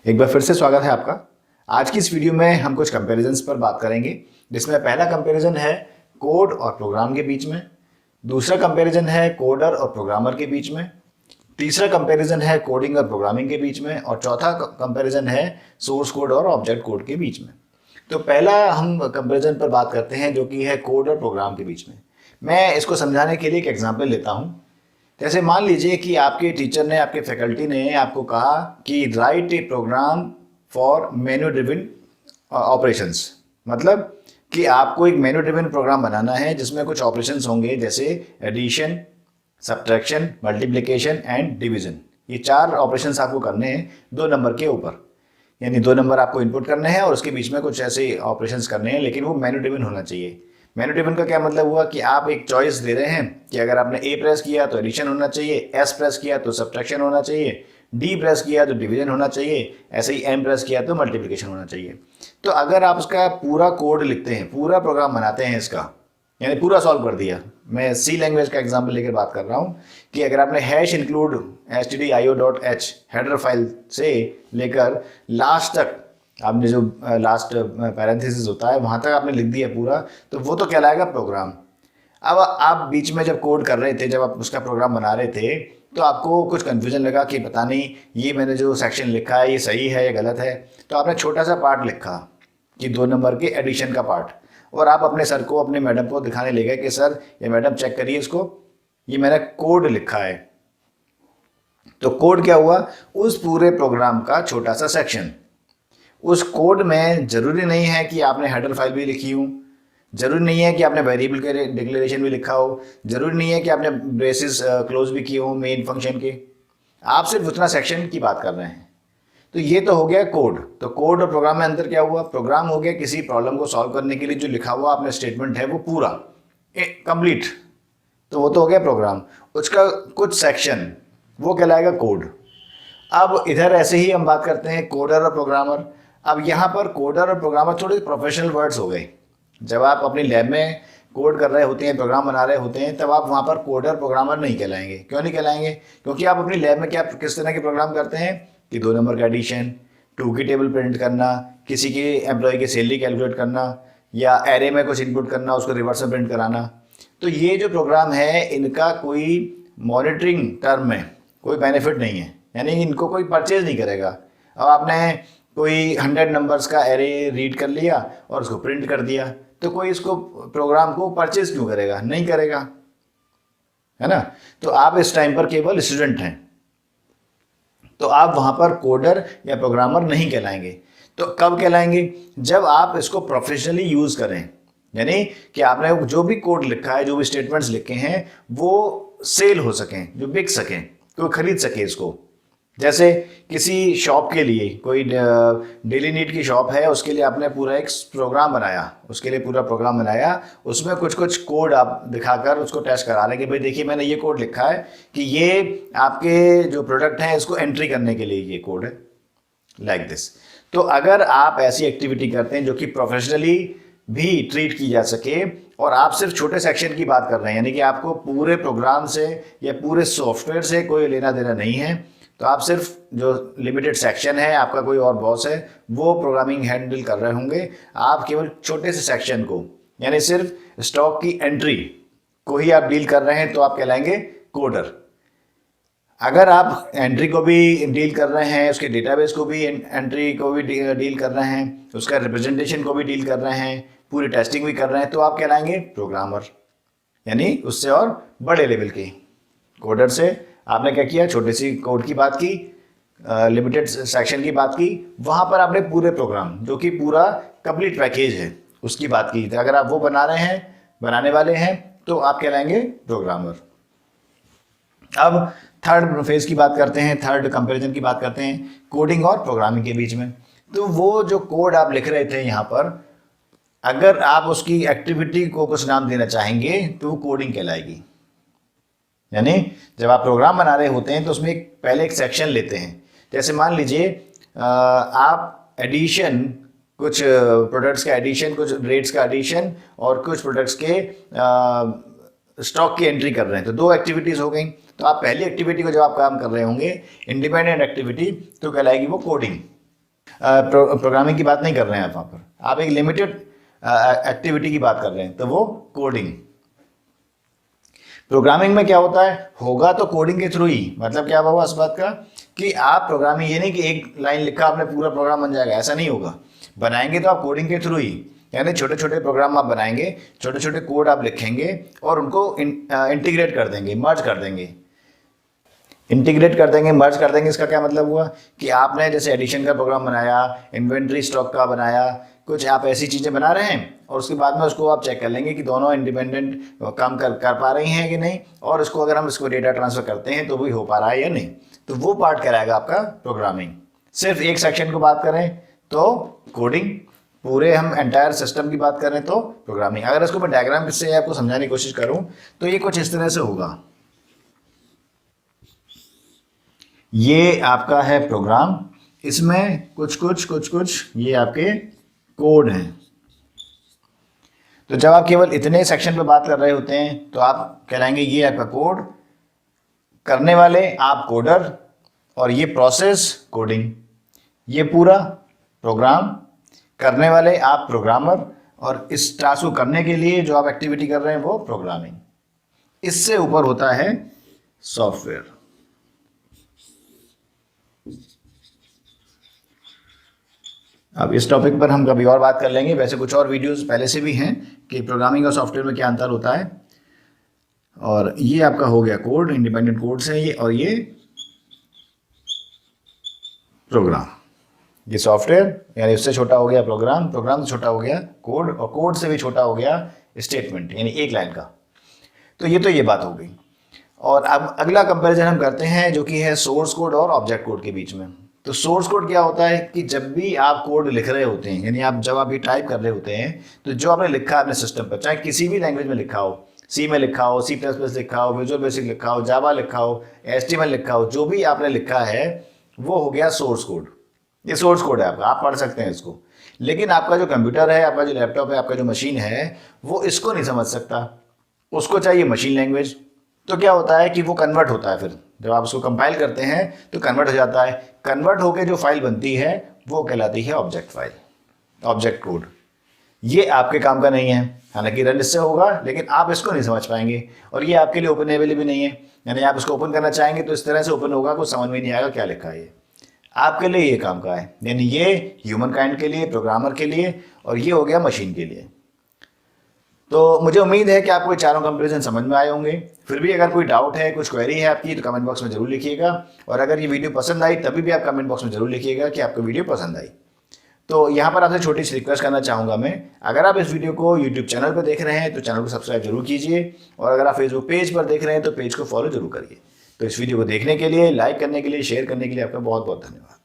एक बार फिर से स्वागत है आपका। आज की इस वीडियो में हम कुछ कंपैरिजंस पर बात करेंगे, जिसमें पहला कंपैरिजन है कोड और प्रोग्राम के बीच में, दूसरा कंपैरिजन है कोडर और प्रोग्रामर के बीच में, तीसरा कंपैरिजन है कोडिंग और प्रोग्रामिंग के बीच में, और चौथा कंपैरिजन है सोर्स कोड और ऑब्जेक्ट कोड के बीच में। तो पहला हम कंपैरिजन पर बात करते हैं, जो कि है कोड और प्रोग्राम के बीच में। मैं इसको समझाने के लिए एक एग्जांपल लेता हूँ। जैसे मान लीजिए कि आपके टीचर ने, आपके फैकल्टी ने आपको कहा कि write a program for menu driven operations. मतलब कि आपको एक मेनू ड्रिवन प्रोग्राम बनाना है जिसमें कुछ ऑपरेशंस होंगे, जैसे addition, subtraction, multiplication and division. ये 4 ऑपरेशंस आपको करने हैं 2 नंबर के ऊपर, यानी 2 नंबर आपको इनपुट करने हैं और उसके बीच में कुछ ऐसे ऑपरेशंस करने हैं, लेकिन वो मेनू ड्रिवन होना चाहिए। मेनू ड्रिवन का क्या मतलब हुआ कि आप एक चॉइस दे रहे हैं कि अगर आपने ए प्रेस किया तो एडिशन होना चाहिए, एस प्रेस किया तो सब्ट्रैक्शन होना चाहिए, डी प्रेस किया तो डिवीजन होना चाहिए, ऐसे ही एम प्रेस किया तो मल्टीप्लिकेशन होना चाहिए। तो अगर आप उसका पूरा कोड लिखते हैं, पूरा प्रोग्राम बनाते हैं इसका, यानी पूरा सॉल्व कर दिया। मैं सी लैंग्वेज का एग्जांपल लेकर बात कर रहा हूँ कि अगर आपने hash include stdio.h header file से लेकर लास्ट तक, आपने जो लास्ट पैरेंथेसिस होता है वहाँ तक आपने लिख दिया पूरा, तो वो तो कहलाएगा प्रोग्राम। अब आप बीच में जब कोड कर रहे थे, जब आप उसका प्रोग्राम बना रहे थे, तो आपको कुछ कन्फ्यूजन लगा कि पता नहीं ये मैंने जो सेक्शन लिखा है ये सही है या गलत है। तो आपने छोटा सा पार्ट लिखा कि 2 नंबर के एडिशन का पार्ट, और आप अपने सर को, अपने मैडम को दिखाने ले गए कि सर ये मैडम चेक करिए इसको, ये मैंने कोड लिखा है। तो कोड क्या हुआ? उस पूरे प्रोग्राम का छोटा सा सेक्शन। उस कोड में जरूरी नहीं है कि आपने हेडर फाइल भी लिखी हो, जरूरी नहीं है कि आपने वेरिएबल के डिक्लेरेशन भी लिखा हो, जरूरी नहीं है कि आपने ब्रेसेस क्लोज भी किए हो मेन फंक्शन के। आप सिर्फ उतना सेक्शन की बात कर रहे हैं। तो ये तो हो गया कोड। तो कोड और प्रोग्राम में अंतर क्या हुआ? प्रोग्राम हो गया किसी प्रॉब्लम को सॉल्व करने के लिए जो लिखा हुआ आपने स्टेटमेंट है वो पूरा कंप्लीट, तो वो तो हो गया प्रोग्राम। उसका कुछ सेक्शन वो कहलाएगा कोड। अब इधर ऐसे ही हम बात करते हैं कोडर और प्रोग्रामर। अब यहाँ पर कोडर और प्रोग्रामर थोड़े प्रोफेशनल वर्ड्स हो गए। जब आप अपनी लैब में कोड कर रहे होते हैं, प्रोग्राम बना रहे होते हैं, तब आप वहाँ पर कोडर प्रोग्रामर नहीं कहलाएंगे। क्यों नहीं कहलाएंगे? क्योंकि आप अपनी लैब में किस तरह के प्रोग्राम करते हैं कि 2 नंबर का एडिशन, 2 की टेबल प्रिंट करना, किसी के एम्प्लॉय की सैलरी कैलकुलेट करना, या एरे में कुछ इनपुट करना, उसको रिवर्स में प्रिंट कराना। तो ये जो प्रोग्राम है, इनका कोई मॉनिटरिंग टर्म में कोई बेनिफिट नहीं है, यानी इनको कोई परचेज नहीं करेगा। अब आपने कोई 100 नंबर्स का एरे रीड कर लिया और उसको प्रिंट कर दिया, तो कोई इसको प्रोग्राम को परचेज क्यों करेगा? नहीं करेगा, है ना। तो आप इस टाइम पर केवल स्टूडेंट हैं, तो आप वहां पर कोडर या प्रोग्रामर नहीं कहलाएंगे। तो कब कहलाएंगे? जब आप इसको प्रोफेशनली यूज करें, यानी कि आपने जो भी कोड लिखा है, जो भी स्टेटमेंट्स लिखे हैं, वो सेल हो सकें, जो बिक सकें, कोई खरीद सके इसको। जैसे किसी शॉप के लिए, कोई डेली नीड की शॉप है, उसके लिए आपने पूरा एक प्रोग्राम बनाया, उसके लिए पूरा प्रोग्राम बनाया, उसमें कुछ कुछ कोड आप दिखाकर उसको टेस्ट करा रहे हैं कि भाई देखिए मैंने ये कोड लिखा है कि ये आपके जो प्रोडक्ट हैं इसको एंट्री करने के लिए ये कोड है, लाइक दिस। तो अगर आप ऐसी एक्टिविटी करते हैं जो कि प्रोफेशनली भी ट्रीट की जा सके, और आप सिर्फ छोटे सेक्शन की बात कर रहे हैं, यानी कि आपको पूरे प्रोग्राम से या पूरे सॉफ्टवेयर से कोई लेना देना नहीं है, तो आप सिर्फ जो लिमिटेड सेक्शन है, आपका कोई और बॉस है वो प्रोग्रामिंग हैंडल कर रहे होंगे, आप केवल छोटे से सेक्शन को, यानी सिर्फ स्टॉक की एंट्री को ही आप डील कर रहे हैं, तो आप कहलाएंगे कोडर। अगर आप एंट्री को भी डील कर रहे हैं, उसके डेटाबेस को भी, एंट्री को भी डील कर रहे हैं, उसका रिप्रेजेंटेशन को भी डील कर रहे हैं, पूरी टेस्टिंग भी कर रहे हैं, तो आप कहलाएंगे प्रोग्रामर, यानी उससे और बड़े लेवल के। कोडर से आपने क्या किया? छोटे सी कोड की बात की, लिमिटेड सेक्शन की बात की, वहाँ पर आपने पूरे प्रोग्राम, जो कि पूरा कंप्लीट पैकेज है, उसकी बात की। तो अगर आप वो बना रहे हैं, बनाने वाले हैं, तो आप कहलाएंगे प्रोग्रामर। अब थर्ड फेज की बात करते हैं, थर्ड कंपैरिजन की बात करते हैं कोडिंग और प्रोग्रामिंग के बीच में। तो वो जो कोड आप लिख रहे थे यहाँ पर, अगर आप उसकी एक्टिविटी को कुछ नाम देना चाहेंगे तो वो कोडिंग कहलाएगी। यानी जब आप प्रोग्राम बना रहे होते हैं तो उसमें पहले एक सेक्शन लेते हैं। जैसे मान लीजिए आप एडिशन, कुछ प्रोडक्ट्स का एडिशन, कुछ रेट्स का एडिशन, और कुछ प्रोडक्ट्स के स्टॉक की एंट्री कर रहे हैं, तो 2 एक्टिविटीज़ हो गई। तो आप पहली एक्टिविटी को जब आप काम कर रहे होंगे, इंडिपेंडेंट एक्टिविटी, तो कहलाएगी वो कोडिंग। प्रोग्रामिंग की बात नहीं कर रहे हैं आप वहाँ पर, आप एक लिमिटेड एक्टिविटी की बात कर रहे हैं, तो वो कोडिंग। प्रोग्रामिंग में क्या होता है, होगा तो कोडिंग के थ्रू ही। मतलब क्या हुआ इस बात का कि आप प्रोग्रामिंग, ये नहीं कि एक लाइन लिखा आपने पूरा प्रोग्राम बन जाएगा, ऐसा नहीं होगा। बनाएंगे तो आप कोडिंग के थ्रू ही, यानी छोटे छोटे प्रोग्राम आप बनाएंगे, छोटे छोटे कोड आप लिखेंगे और उनको इंटीग्रेट कर देंगे, मर्ज कर देंगे। इंटीग्रेट कर देंगे, मर्ज कर देंगे, इसका क्या मतलब हुआ कि आपने जैसे एडिशन का प्रोग्राम बनाया, इन्वेंट्री स्टॉक का बनाया, कुछ आप ऐसी चीज़ें बना रहे हैं और उसके बाद में उसको आप चेक कर लेंगे कि दोनों इंडिपेंडेंट काम कर पा रही हैं कि नहीं, और उसको अगर हम इसको डेटा ट्रांसफर करते हैं तो भी हो पा रहा है या नहीं। तो वो पार्ट कराएगा आपका प्रोग्रामिंग। सिर्फ एक सेक्शन को बात करें तो कोडिंग, पूरे हम एंटायर सिस्टम की बात करें तो प्रोग्रामिंग। अगर इसको मैं डायग्राम से आपको समझाने की कोशिश करूं तो ये कुछ इस तरह से होगा। ये आपका है प्रोग्राम, इसमें कुछ ये आपके कोड हैं। तो जब आप केवल इतने सेक्शन पे बात कर रहे होते हैं तो आप कहलाएंगे ये आपका कोड, करने वाले आप कोडर, और ये प्रोसेस कोडिंग। ये पूरा प्रोग्राम, करने वाले आप प्रोग्रामर, और इस टास्क को करने के लिए जो आप एक्टिविटी कर रहे हैं वो प्रोग्रामिंग। इससे ऊपर होता है सॉफ्टवेयर। अब इस टॉपिक पर हम कभी और बात कर लेंगे। वैसे कुछ और वीडियोस पहले से भी हैं कि प्रोग्रामिंग और सॉफ्टवेयर में क्या अंतर होता है। और ये आपका हो गया कोड, इंडिपेंडेंट कोड्स है ये, और ये प्रोग्राम। ये सॉफ्टवेयर यानी उससे छोटा हो गया प्रोग्राम, प्रोग्राम से छोटा हो गया कोड, और कोड से भी छोटा हो गया स्टेटमेंट, यानी एक लाइन का। तो ये बात हो गई। और अब अगला कंपैरिजन हम करते हैं जो कि है सोर्स कोड और ऑब्जेक्ट कोड के बीच में। तो सोर्स कोड क्या होता है कि जब भी आप कोड लिख रहे होते हैं, यानी आप जब आप ये टाइप कर रहे होते हैं, तो जो आपने लिखा है अपने सिस्टम पर, चाहे किसी भी लैंग्वेज में लिखा हो, सी में लिखा हो, C++ लिखा हो, विजुअल बेसिक लिखा हो, जावा लिखा हो, HTML लिखा हो, जो भी आपने लिखा है वो हो गया सोर्स कोड। ये सोर्स कोड है आपका, आप पढ़ सकते हैं इसको। लेकिन आपका जो कंप्यूटर है, आपका जो लैपटॉप है, आपका जो मशीन है, वो इसको नहीं समझ सकता, उसको चाहिए मशीन लैंग्वेज। तो क्या होता है कि वो कन्वर्ट होता है, फिर जब आप उसको कंपाइल करते हैं तो कन्वर्ट हो जाता है। कन्वर्ट होकर जो फाइल बनती है वो कहलाती है ऑब्जेक्ट फाइल, ऑब्जेक्ट कोड। ये आपके काम का नहीं है, हालांकि रन इससे होगा, लेकिन आप इसको नहीं समझ पाएंगे, और ये आपके लिए ओपनेबल भी नहीं है। यानी आप इसको ओपन करना चाहेंगे तो इस तरह से ओपन होगा, कुछ समझ में नहीं आएगा क्या लिखा है। ये आपके लिए ये काम का है, यानी ये ह्यूमन काइंड के लिए, प्रोग्रामर के लिए, और ये हो गया मशीन के लिए। तो मुझे उम्मीद है कि आपको ये चारों कंपैरिजन समझ में आए होंगे। फिर भी अगर कोई डाउट है, कुछ क्वेरी है आपकी, तो कमेंट बॉक्स में जरूर लिखिएगा। और अगर ये वीडियो पसंद आई तभी भी आप कमेंट बॉक्स में जरूर लिखिएगा कि आपको वीडियो पसंद आई। तो यहाँ पर आपसे छोटी सी रिक्वेस्ट करना चाहूँगा मैं, अगर आप इस वीडियो को यूट्यूब चैनल पर देख रहे हैं तो चैनल को सब्सक्राइब जरूर कीजिए, और अगर आप फेसबुक पेज पर देख रहे हैं तो पेज को फॉलो जरूर करिए। तो इस वीडियो को देखने के लिए, लाइक करने के लिए, शेयर करने के लिए आपका बहुत बहुत धन्यवाद।